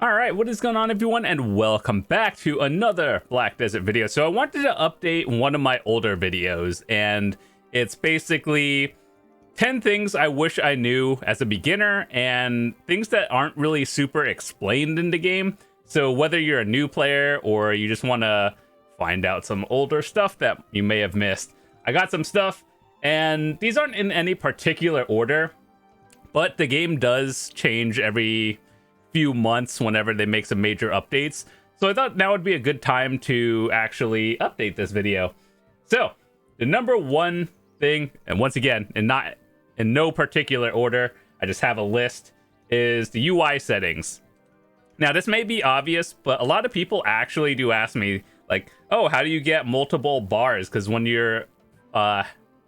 All right, what is going on, everyone, and welcome back to another Black Desert video. So I wanted to update one of my older videos, and it's basically 10 things I wish I knew as a beginner and things that aren't really super explained in the game. So whether you're a new player or you just want to find out some older stuff that you may have missed, I got some stuff, and these aren't in any particular order, but the game does change every few months whenever they make some major updates. So I thought now would be a good time to actually update this video. So the number one thing, and once again, not in no particular order, I just have a list, is the UI settings. Now this may be obvious, but a lot of people actually do ask me, like, oh, how do you get multiple bars? Because when you're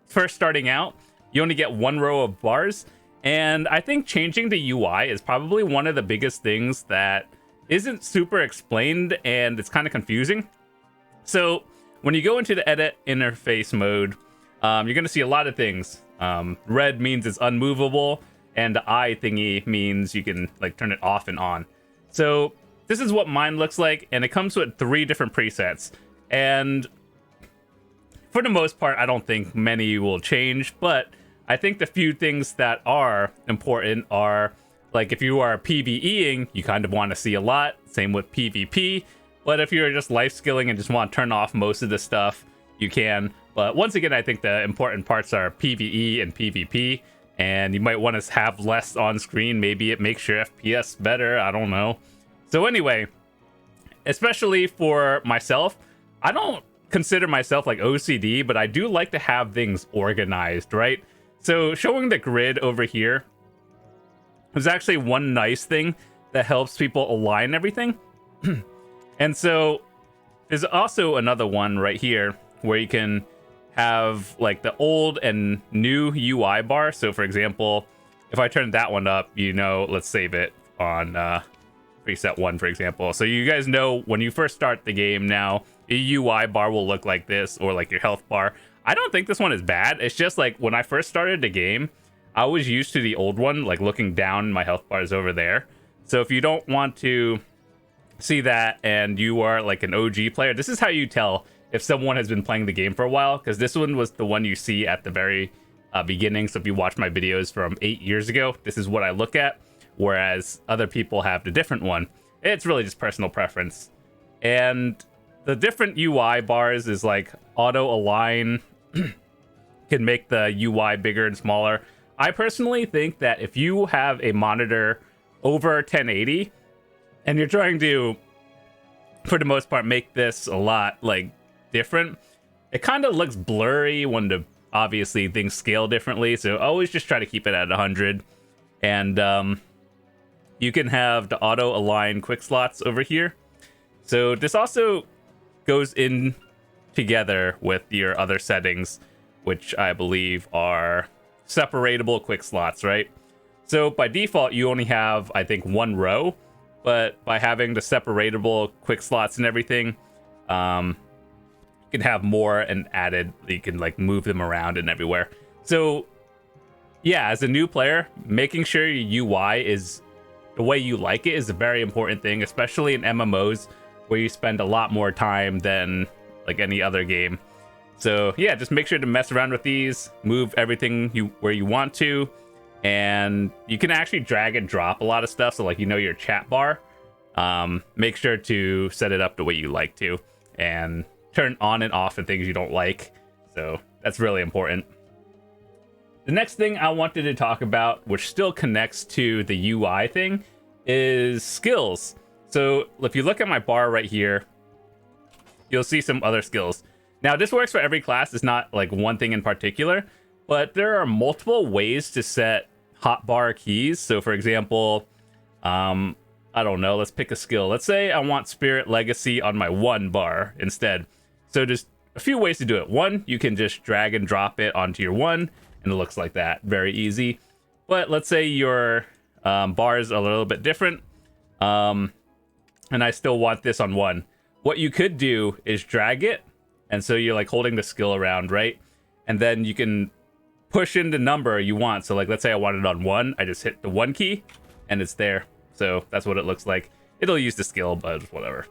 first starting out, you only get one row of bars. And I think changing the UI is probably one of the biggest things that isn't super explained, and it's kind of confusing. So when you go into the edit interface mode, you're going to see a lot of things. Red means it's unmovable, and the eye thingy means you can like turn it off and on. So this is what mine looks like, and it comes with 3 different presets. And for the most part, I don't think many will change, but I think the few things that are important are, like, if you are PvEing, you kind of want to see a lot. Same with PvP. But if you're just life skilling and just want to turn off most of the stuff, you can. But once again, I think the important parts are PvE and PvP. And you might want to have less on screen. Maybe it makes your FPS better. I don't know. So anyway, especially for myself, I don't consider myself like OCD, but I do like to have things organized, right? So showing the grid over here is actually one nice thing that helps people align everything. And so there's also another one right here where you can have like the old and new UI bar. So for example, if I turn that one up, let's save it on preset 1, for example. So you guys know when you first start the game now, the UI bar will look like this, or like your health bar. I don't think this one is bad. It's just like when I first started the game, I was used to the old one, like looking down, my health bar is over there. So if you don't want to see that and you are like an OG player, this is how you tell if someone has been playing the game for a while, because this one was the one you see at the very beginning. So if you watch my videos from 8 years ago, this is what I look at, whereas other people have the different one. It's really just personal preference. And the different UI bars is like auto align, can make the UI bigger and smaller. I personally think that if you have a monitor over 1080 and you're trying to, for the most part, make this a lot like different, it kind of looks blurry when obviously things scale differently. So always just try to keep it at 100. And you can have the auto align quick slots over here. So this also goes in together with your other settings, which I believe are separatable quick slots, right? So by default, you only have, I think, 1 row, but by having the separatable quick slots and everything, you can have more and added. You can like move them around and everywhere. So yeah, as a new player, making sure your UI is the way you like it is a very important thing, especially in MMOs where you spend a lot more time than like any other game. So yeah, just make sure to mess around with these, move everything where you want to, and you can actually drag and drop a lot of stuff. So like, your chat bar, make sure to set it up the way you like to, and turn on and off the things you don't like. So that's really important. The next thing I wanted to talk about, which still connects to the UI thing, is skills. So if you look at my bar right here, you'll see some other skills. Now, this works for every class. It's not like one thing in particular, but there are multiple ways to set hotbar keys. So for example, I don't know, let's pick a skill. Let's say I want Spirit Legacy on my 1 bar instead. So there's a few ways to do it. One, you can just drag and drop it onto your 1, and it looks like that. Very easy. But let's say your bars are a little bit different, and I still want this on 1. What you could do is drag it, and so you're like holding the skill around, right? And then you can push in the number you want. So like, let's say I want it on 1, I just hit the 1 key and it's there. So that's what it looks like. it'll use the skill, but whatever.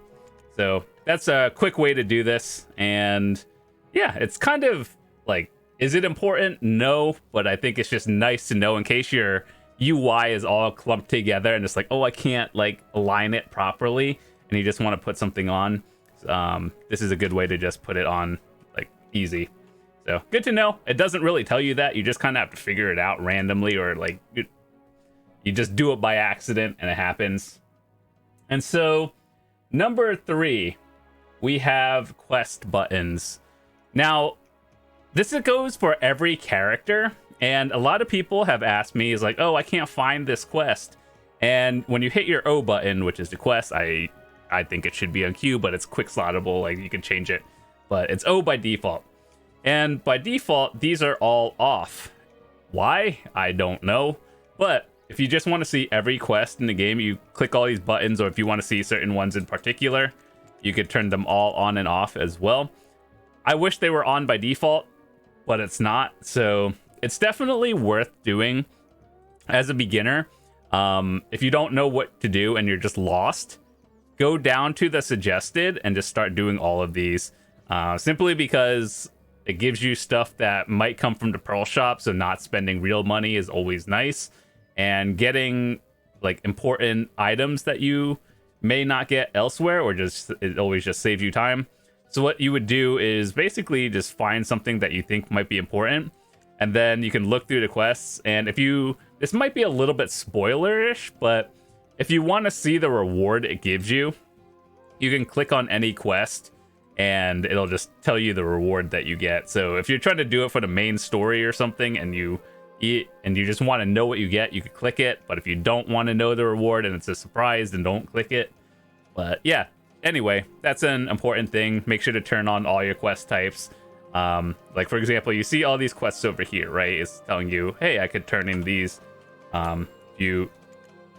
So that's a quick way to do this. And yeah, it's kind of like, is it important? No, but I think it's just nice to know in case your UI is all clumped together and it's like, oh, I can't like align it properly, and you just want to put something on. This is a good way to just put it on like easy. So good to know. It doesn't really tell you that. You just kind of have to figure it out randomly, or like you just do it by accident and it happens. And so number 3, we have quest buttons. Now, this goes for every character, and a lot of people have asked me, is like, oh, I can't find this quest. And when you hit your O button, which is the quest, I think it should be on Q, but it's quick slottable, like you can change it. But it's O by default. And by default, these are all off. Why? I don't know. But if you just want to see every quest in the game, you click all these buttons, or if you want to see certain ones in particular, you could turn them all on and off as well. I wish they were on by default, but it's not. So it's definitely worth doing as a beginner. If you don't know what to do and you're just lost, go down to the suggested and just start doing all of these. Simply because it gives you stuff that might come from the Pearl Shop, so not spending real money is always nice. And getting like important items that you may not get elsewhere, or just it always just saves you time. So what you would do is basically just find something that you think might be important, and then you can look through the quests. And if you, this might be a little bit spoilerish, but if you want to see the reward it gives you, you can click on any quest and it'll just tell you the reward that you get. So if you're trying to do it for the main story or something, and you just want to know what you get, you could click it. But if you don't want to know the reward and it's a surprise, then don't click it. But yeah, anyway, that's an important thing. Make sure to turn on all your quest types. Like for example, you see all these quests over here, right? It's telling you, hey, I could turn in these. You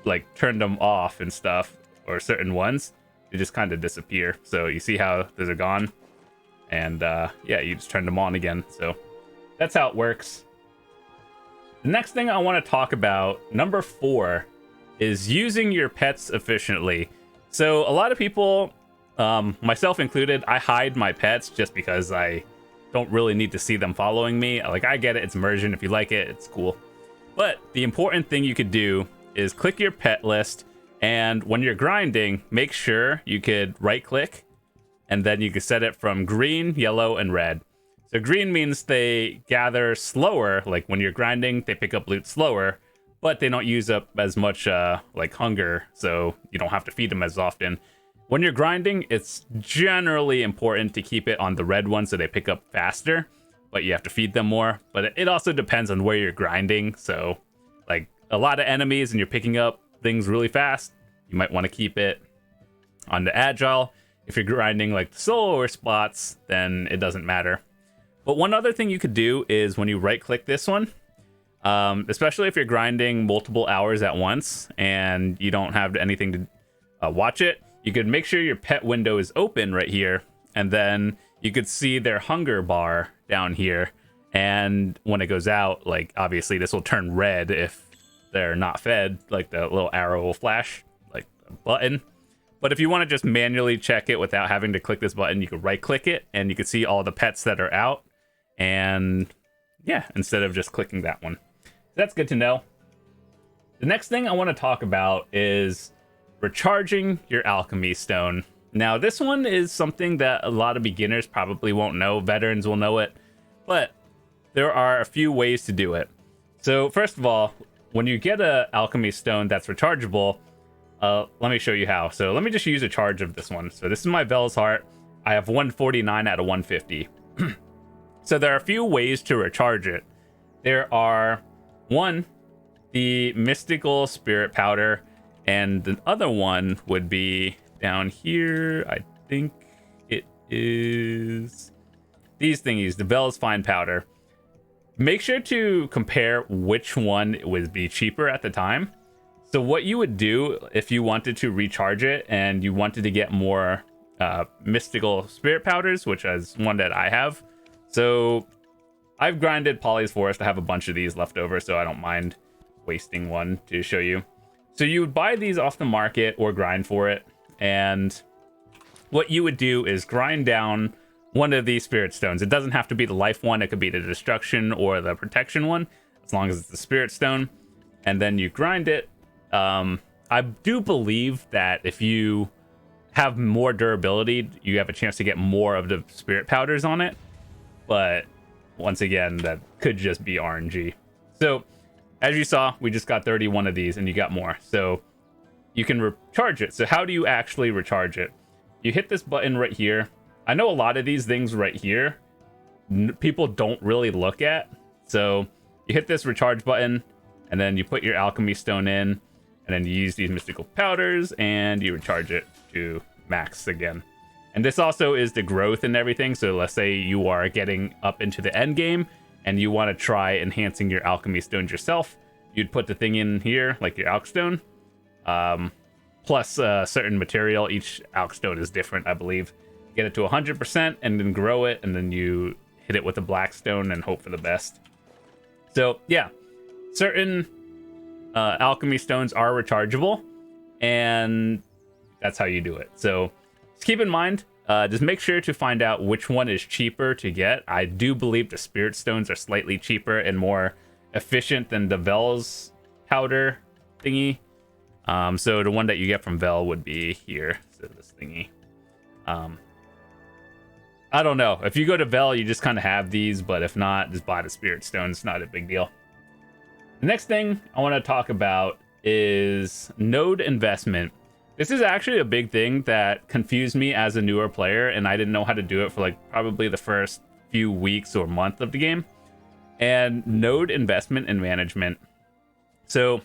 like turn them off and stuff, or certain ones, they just kind of disappear. So you see how those are gone, and yeah, you just turn them on again. So that's how it works. The next thing I want to talk about, number 4, is using your pets efficiently. So a lot of people, myself included, I hide my pets just because I don't really need to see them following me. Like, I get it, it's immersion. If you like it, it's cool. But the important thing you could do is click your pet list, and when you're grinding, make sure you could right click, and then you can set it from green, yellow, and red. So green means they gather slower, like when you're grinding, they pick up loot slower, but they don't use up as much like hunger, so you don't have to feed them as often. When you're grinding, it's generally important to keep it on the red one so they pick up faster, but you have to feed them more. But it also depends on where you're grinding. So like a lot of enemies and you're picking up things really fast, you might want to keep it on the agile. If you're grinding like the slower spots, then it doesn't matter. But one other thing you could do is when you right click this one, especially if you're grinding multiple hours at once and you don't have anything to watch it, you could make sure your pet window is open right here, and then you could see their hunger bar down here. And when it goes out, like obviously this will turn red if they're not fed, like the little arrow will flash like a button. But if you want to just manually check it without having to click this button, you could right click it and you can see all the pets that are out. And yeah, instead of just clicking that one. That's good to know. The next thing I want to talk about is recharging your alchemy stone. Now, this one is something that a lot of beginners probably won't know. Veterans will know it, but there are a few ways to do it. So first of all, when you get an alchemy stone that's rechargeable, let me show you how. So let me just use a charge of this one. So this is my Vel's Heart. I have 149 out of 150. So there are a few ways to recharge it. There are, one, the mystical spirit powder, and the other one would be down here. I think it is these thingies, the Vel's Fine powder. Make sure to compare which one would be cheaper at the time. So what you would do if you wanted to recharge it and you wanted to get more mystical spirit powders, which is one that I have. So I've grinded Polly's Forest. I have a bunch of these left over, so I don't mind wasting one to show you. So you would buy these off the market or grind for it, and what you would do is grind down one of these spirit stones. It doesn't have to be the life one, it could be the destruction or the protection one, as long as it's the spirit stone. And then you grind it. I do believe that if you have more durability, you have a chance to get more of the spirit powders on it. But once again, that could just be RNG. So as you saw, we just got 31 of these and you got more. So you can recharge it. So how do you actually recharge it? You hit this button right here. I know a lot of these things right here, people don't really look at. So you hit this recharge button and then you put your alchemy stone in and then you use these mystical powders and you recharge it to max again. And this also is the growth and everything. So let's say you are getting up into the end game and you want to try enhancing your alchemy stones yourself. You'd put the thing in here, like your alch stone, plus a certain material. Each alch stone is different, I believe. Get it to 100% and then grow it, and then you hit it with a black stone and hope for the best. So yeah, certain alchemy stones are rechargeable, and that's how you do it. So just keep in mind, just make sure to find out which one is cheaper to get. I do believe the spirit stones are slightly cheaper and more efficient than the Vel's powder thingy. So the one that you get from Vel would be here. So this thingy. I don't know. If you go to Vel, you just kind of have these, but if not, just buy the spirit stone. It's not a big deal. The next thing I want to talk about is node investment. This is actually a big thing that confused me as a newer player, and I didn't know how to do it for like probably the first few weeks or month of the game. And node investment and management. So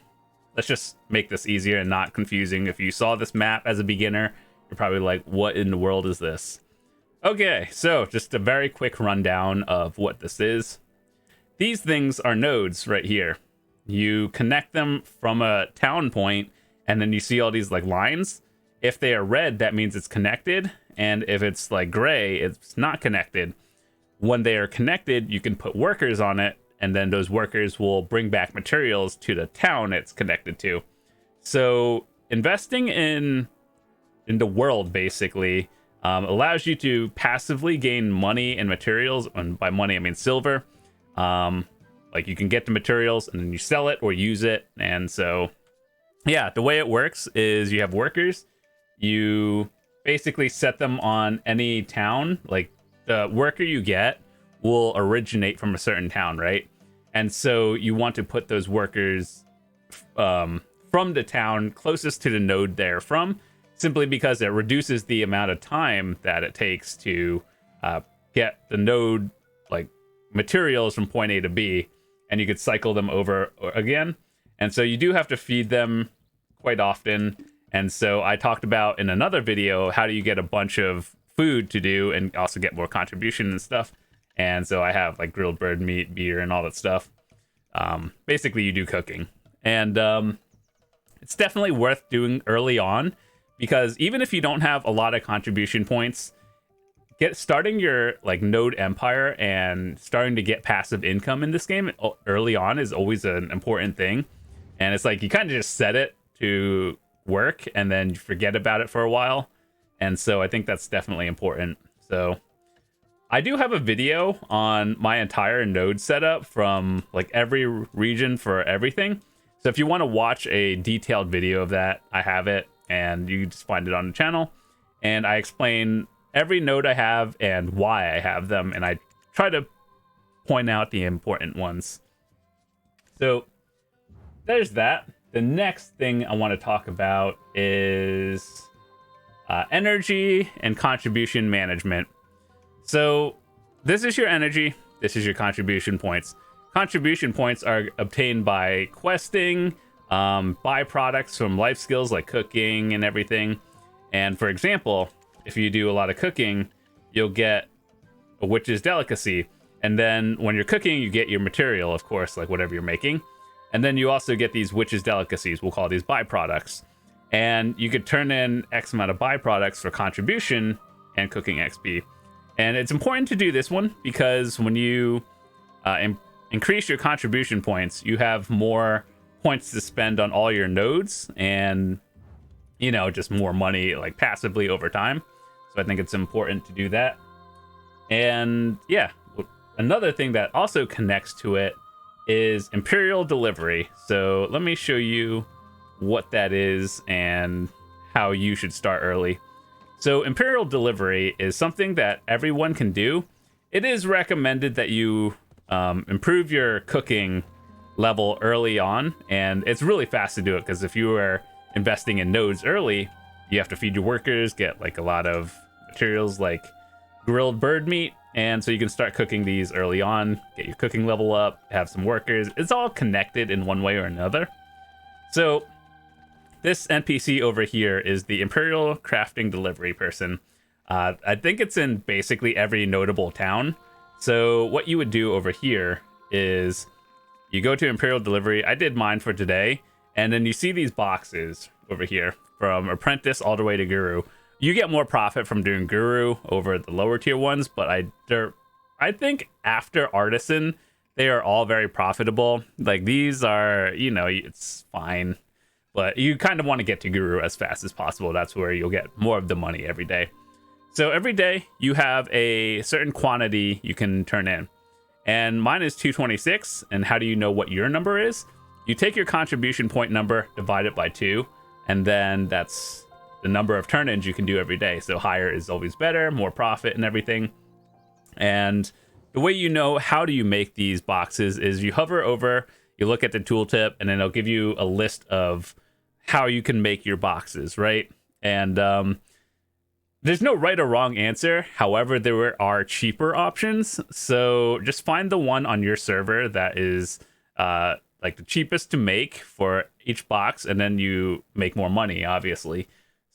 let's just make this easier and not confusing. If you saw this map as a beginner, you're probably like, what in the world is this? Okay, so just a very quick rundown of what this is. These things are nodes right here. You connect them from a town point, and then you see all these like lines. If they are red, that means it's connected, and if it's like gray, it's not connected. When they are connected, you can put workers on it, and then those workers will bring back materials to the town it's connected to. So investing in the world basically allows you to passively gain money and materials, and by money I mean silver. Like you can get the materials and then you sell it or use it. And so yeah, the way it works is you have workers, you basically set them on any town. Like the worker you get will originate from a certain town, right? And so you want to put those workers from the town closest to the node they're from, simply because it reduces the amount of time that it takes to get the node like materials from point A to B, and you could cycle them over again. And so you do have to feed them quite often. And so I talked about in another video, how do you get a bunch of food to do and also get more contribution and stuff. And so I have like grilled bird meat, beer, and all that stuff. Basically you do cooking, and it's definitely worth doing early on, because even if you don't have a lot of contribution points, starting your like node empire and starting to get passive income in this game early on is always an important thing. And it's like you kind of just set it to work and then you forget about it for a while. And so I think that's definitely important. So I do have a video on my entire node setup from like every region for everything. So if you want to watch a detailed video of that, I have it, and you can just find it on the channel. And I explain every node I have and why I have them, and I try to point out the important ones. So there's that. The next thing I want to talk about is energy and contribution management. So this is your energy, this is your contribution points. Contribution points are obtained by questing, byproducts from life skills like cooking and everything. And for example, if you do a lot of cooking, you'll get a witch's delicacy. And then when you're cooking, you get your material, of course, like whatever you're making. And then you also get these witch's delicacies, we'll call these byproducts. And you could turn in X amount of byproducts for contribution and cooking XP. And it's important to do this one because when you increase your contribution points, you have more points to spend on all your nodes, and just more money like passively over time. So I think it's important to do that. And yeah, another thing that also connects to it is Imperial Delivery. So let me show you what that is and how you should start early. So Imperial Delivery is something that everyone can do. It is recommended that you improve your cooking level early on, and it's really fast to do it because if you are investing in nodes early, you have to feed your workers, get like a lot of materials like grilled bird meat, and so you can start cooking these early on, get your cooking level up, have some workers. It's all connected in one way or another. So this NPC over here is the Imperial Crafting Delivery person. I think it's in basically every notable town. So what you would do over here is you go to Imperial Delivery. I did mine for today, and then you see these boxes over here from Apprentice all the way to Guru. You get more profit from doing Guru over the lower tier ones, but I think after Artisan, they are all very profitable. Like these are, it's fine, but you kind of want to get to Guru as fast as possible. That's where you'll get more of the money every day. So every day you have a certain quantity you can turn in, and mine is 226. And how do you know what your number is? You take your contribution point number, divide it by 2, and then that's the number of turn-ins you can do every day. So higher is always better, more profit and everything. And the way you know how do you make these boxes is you hover over, you look at the tooltip, and then it'll give you a list of how you can make your boxes, right? And there's no right or wrong answer. However, there are cheaper options. So just find the one on your server that is like the cheapest to make for each box, and then you make more money, obviously.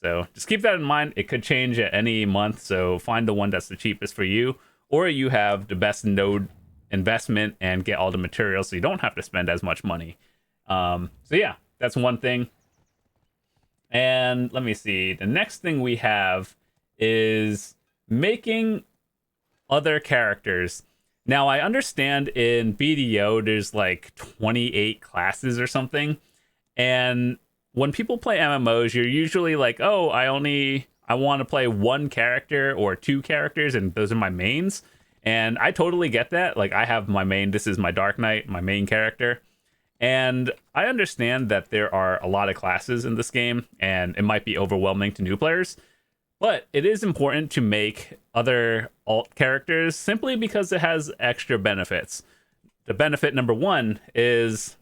So just keep that in mind. It could change at any month. So find the one that's the cheapest for you, or you have the best node investment and get all the materials so you don't have to spend as much money. So yeah, that's one thing. And let me see. The next thing we have is making other characters. Now, I understand in BDO there's like 28 classes or something. And when people play MMOs, you're usually like, oh, I want to play one character or two characters, and those are my mains. And I totally get that. Like, I have my main, this is my Dark Knight, my main character. And I understand that there are a lot of classes in this game, and it might be overwhelming to new players. But it is important to make other alt characters simply because it has extra benefits. The benefit number one is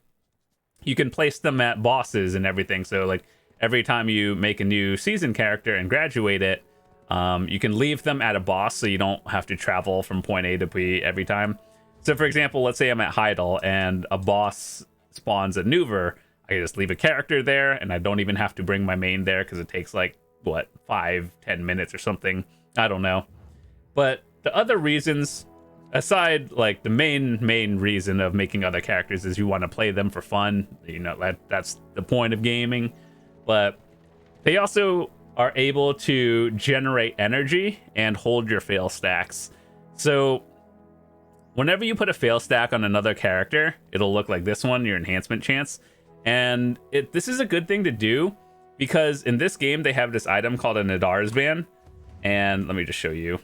you can place them at bosses and everything. So like every time you make a new season character and graduate it, you can leave them at a boss so you don't have to travel from point A to B every time. So for example, let's say I'm at Heidel and a boss spawns at Nuver. I can just leave a character there and I don't even have to bring my main there because it takes like, 5-10 minutes or something. I don't know. But the other reasons, aside like the main reason of making other characters is you want to play them for fun. That's the point of gaming. But they also are able to generate energy and hold your fail stacks. So whenever you put a fail stack on another character, it'll look like this one, your enhancement chance. And this is a good thing to do, because in this game, they have this item called a Nadar's Band. And let me just show you.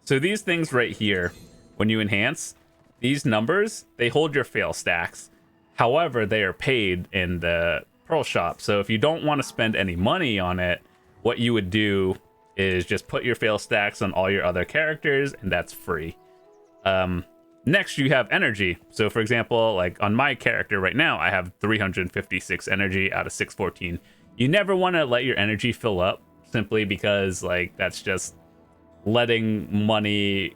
So these things right here, when you enhance, these numbers, they hold your fail stacks. However, they are paid in the Pearl Shop. So if you don't want to spend any money on it, what you would do is just put your fail stacks on all your other characters, and that's free. Next, you have energy. So for example, like on my character right now, I have 356 energy out of 614. You never want to let your energy fill up, simply because like that's just letting money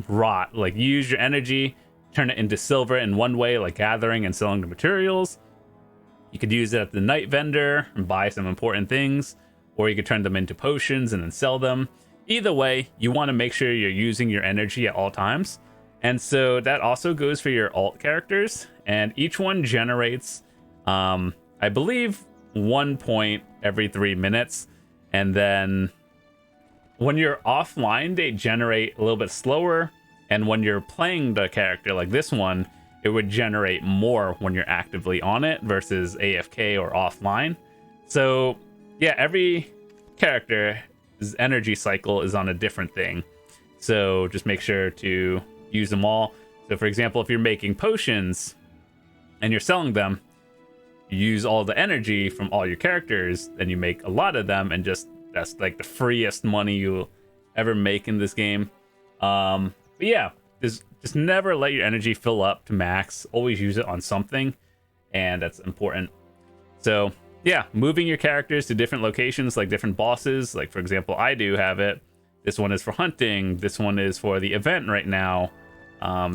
rot. Like, you use your energy, turn it into silver in one way, like gathering and selling the materials. You could use it at the night vendor and buy some important things, or you could turn them into potions and then sell them. Either way, you want to make sure you're using your energy at all times. And so that also goes for your alt characters, and each one generates I believe 1 point every 3 minutes. And then when you're offline, they generate a little bit slower, and when you're playing the character like this one, it would generate more when you're actively on it versus AFK or offline. So yeah, every character's energy cycle is on a different thing. So just make sure to use them all. So for example, if you're making potions and you're selling them, you use all the energy from all your characters, and you make a lot of them, and just that's like the freest money you'll ever make in this game. But yeah, just never let your energy fill up to max. Always use it on something, and that's important. So yeah, moving your characters to different locations, like different bosses. Like for example, I do have it. This one is for hunting. This one is for the event right now.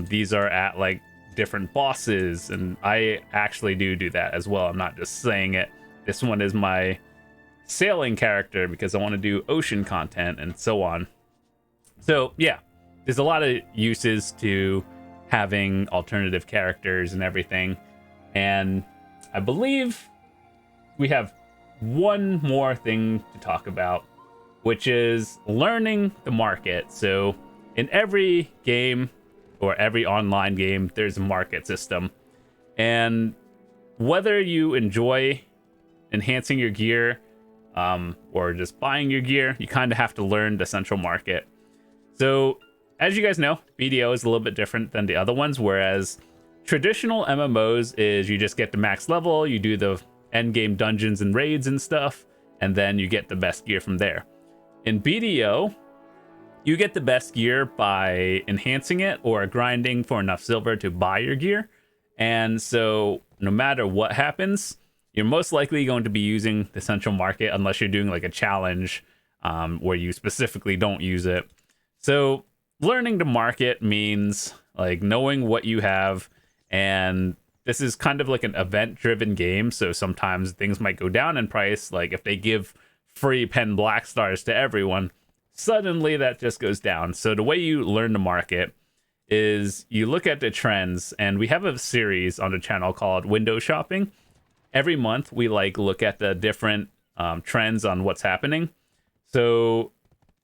These are at like different bosses, and I actually do that as well. I'm not just saying it. This one is my sailing character because I want to do ocean content and so on. So yeah, there's a lot of uses to having alternative characters and everything. And I believe we have one more thing to talk about, which is learning the market. So in every game or every online game, there's a market system. And whether you enjoy enhancing your gear or just buying your gear, you kind of have to learn the central market. So as you guys know, BDO is a little bit different than the other ones, whereas traditional MMOs is you just get to max level, you do the end game dungeons and raids and stuff, and then you get the best gear from there. In BDO, you get the best gear by enhancing it or grinding for enough silver to buy your gear. And so no matter what happens, you're most likely going to be using the central market unless you're doing like a challenge where you specifically don't use it. So learning to market means like knowing what you have, and this is kind of like an event-driven game, so sometimes things might go down in price. Like if they give free pen black stars to everyone, suddenly that just goes down. So the way you learn the market is you look at the trends, and we have a series on the channel called Window Shopping. Every month we like look at the different trends on what's happening. So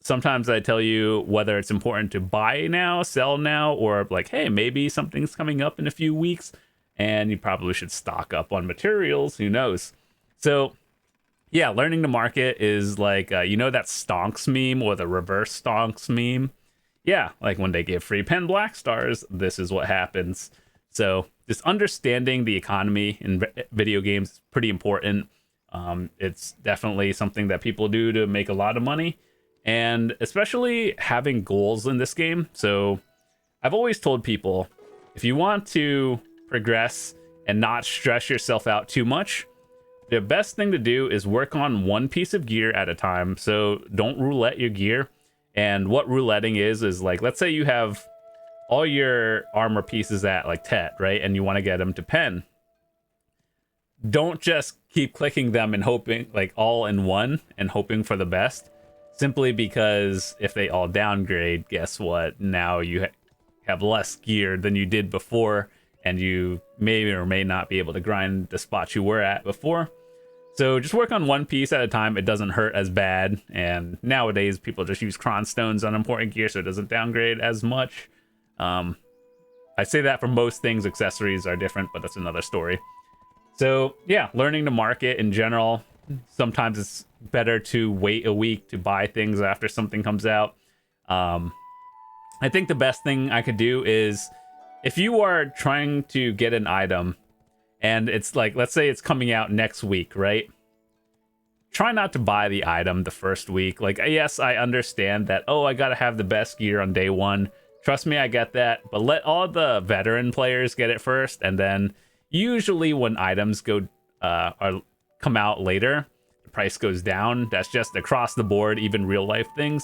sometimes I tell you whether it's important to buy now, sell now, or like, hey, maybe something's coming up in a few weeks and you probably should stock up on materials. Who knows? So yeah, learning the market is like, you know, that stonks meme or the reverse stonks meme. Yeah, like when they give free pen black stars, this is what happens. So just understanding the economy in video games is pretty important. It's definitely something that people do to make a lot of money. And especially having goals in this game. So I've always told people, if you want to progress and not stress yourself out too much, the best thing to do is work on one piece of gear at a time. So don't roulette your gear. And what rouletting is like, let's say you have all your armor pieces at like Tet, right? And you want to get them to pen. Don't just keep clicking them and hoping like all in one and hoping for the best. Simply because if they all downgrade, guess what? Now you have less gear than you did before, and you may or may not be able to grind the spots you were at before. So just work on one piece at a time. It doesn't hurt as bad. And nowadays, people just use cron stones on important gear, so it doesn't downgrade as much. I say that for most things. Accessories are different, but that's another story. So yeah, learning to market in general. Sometimes it's better to wait a week to buy things after something comes out. I think the best thing I could do is if you are trying to get an item and it's like, let's say it's coming out next week, right? Try not to buy the item the first week. Like, yes, I understand that, oh, I gotta have the best gear on day one. Trust me, I get that. But let all the veteran players get it first, and then usually when items come out later, the price goes down. That's just across the board, even real life things.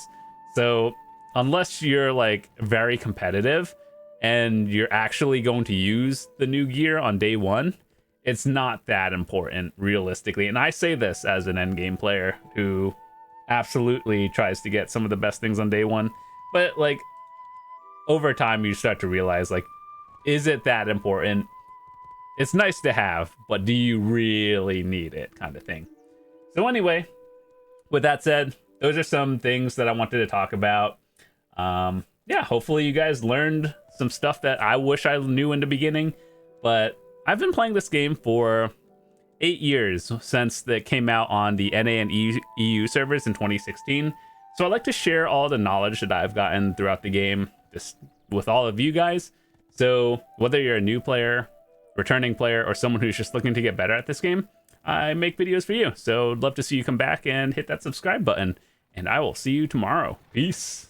So unless you're like very competitive and you're actually going to use the new gear on day one, it's not that important realistically. And I say this as an endgame player who absolutely tries to get some of the best things on day one. But like over time, you start to realize, like, is it that important? It's nice to have, but do you really need it, kind of thing. So anyway, with that said, those are some things that I wanted to talk about. Yeah, hopefully you guys learned some stuff that I wish I knew in the beginning. but I've been playing this game for 8 years since it came out on the NA and EU servers in 2016. So I like to share all the knowledge that I've gotten throughout the game just with all of you guys. So whether you're a new player, returning player, or someone who's just looking to get better at this game, I make videos for you. So I'd love to see you come back and hit that subscribe button, and I will see you tomorrow. Peace.